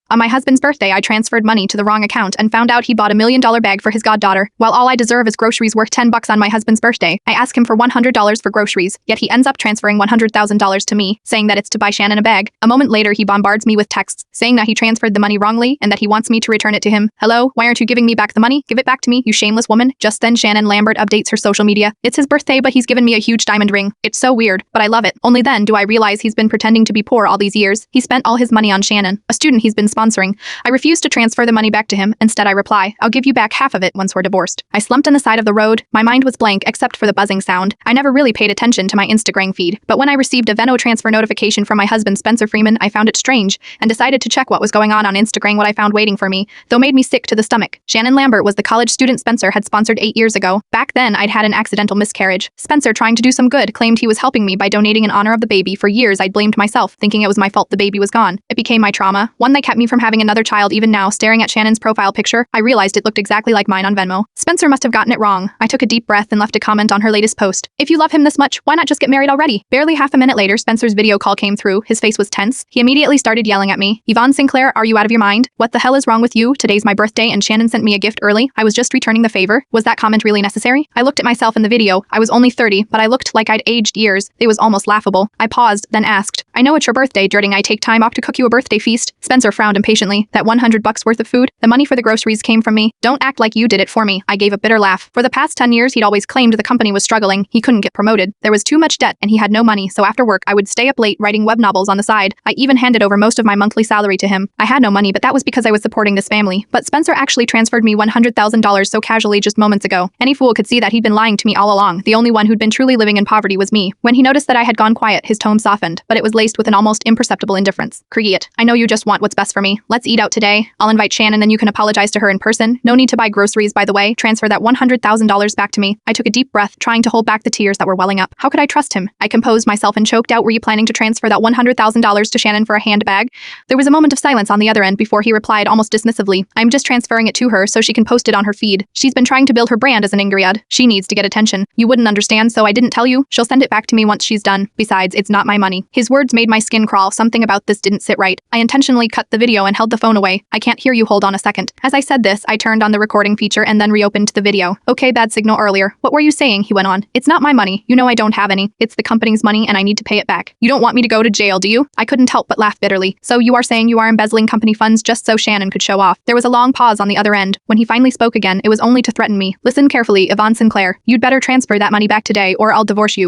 On my husband's birthday, I transferred money to the wrong account and found out he bought $1 million bag for his goddaughter. While all I deserve is groceries worth $10 on my husband's birthday, I ask him for $100 for groceries, yet he ends up transferring $100,000 to me, saying that it's to buy Shannon a bag. A moment later, he bombards me with texts, saying that he transferred the money wrongly and that he wants me to return it to him. Hello, why aren't you giving me back the money? Give it back to me, you shameless woman. Just then, Shannon Lambert updates her social media. It's his birthday, but he's given me a huge diamond ring. It's so weird, but I love it. Only then do I realize he's been pretending to be poor all these years. He spent all his money on Shannon, a student he's been sponsoring. I refuse to transfer the money back to him. Instead, I reply, I'll give you back half of it once we're divorced. I slumped on the side of the road. My mind was blank except for the buzzing sound. I never really paid attention to my Instagram feed, but when I received a Venmo transfer notification from my husband Spencer Freeman, I found it strange and decided to check what was going on Instagram. What I found waiting for me, though, made me sick to the stomach. Shannon Lambert was the college student Spencer had sponsored 8 years ago. Back then, I'd had an accidental miscarriage. Spencer, trying to do some good, claimed he was helping me by donating in honor of the baby. For years, I'd blamed myself, thinking it was my fault the baby was gone. It became my trauma, one that kept me from having another child. Even now, staring at Shannon's profile picture, I realized it looked exactly like mine on Venmo. Spencer must have gotten it wrong. I took a deep breath and left a comment on her latest post. If you love him this much, why not just get married already? Barely half a minute later, Spencer's video call came through. His face was tense. He immediately started yelling at me. Yvonne Sinclair, are you out of your mind? What the hell is wrong with you? Today's my birthday and Shannon sent me a gift early. I was just returning the favor. Was that comment really necessary? I looked at myself in the video. I was only 30, but I looked like I'd aged years. It was almost laughable. I paused, then asked, I know it's your birthday. Didn't I take time off to cook you a birthday feast? Spencer frowned impatiently. That $100 worth of food? The money for the groceries came from me. Don't act like you did it for me. I gave a bitter laugh. For the past 10 years, he'd always claimed the company was struggling. He couldn't get promoted. There was too much debt and he had no money, so after work, I would stay up late writing web novels on the side. I even handed over most of my monthly salary to him. I had no money, but that was because I was supporting this family. But Spencer actually transferred me $100,000 so casually just moments ago. Any fool could see that he'd been lying to me all along. The only one who'd been truly living in poverty was me. When he noticed that I had gone quiet, his tone softened, but it was laced with an almost imperceptible indifference. Cricket, I know you just want what's best for me. Let's eat out today. I'll invite Shannon, then you can apologize to her in person. No need to buy groceries, by the way. Transfer that $100,000 back to me. I took a deep breath, trying to hold back the tears that were welling up. How could I trust him? I composed myself and choked out, were you planning to transfer that $100,000 to Shannon for a handbag? There was a moment of silence on the other end before he replied almost dismissively, I'm just transferring it to her so she can post it on her feed. She's been trying to build her brand as an Ingrid. She needs to get attention. You wouldn't understand, so I didn't tell you. She'll send it back to me once she's done. Besides, it's not my money. His words made my skin crawl. Something about this didn't sit right. I intentionally cut the video and held the phone away. I can't hear you, hold on a second. As I said this, I turned on the recording feature and then reopened the video. Okay, bad signal earlier. What were you saying? He went on. It's not my money. You know I don't have any. It's the company's money and I need to pay it back. You don't want me to go to jail, do you? I couldn't help but laugh bitterly. So you are saying you are embezzling company funds just so Shannon could show off? There was a long pause on the other end. When he finally spoke again, it was only to threaten me. Listen carefully, Yvonne Sinclair. You'd better transfer that money back today or I'll divorce you.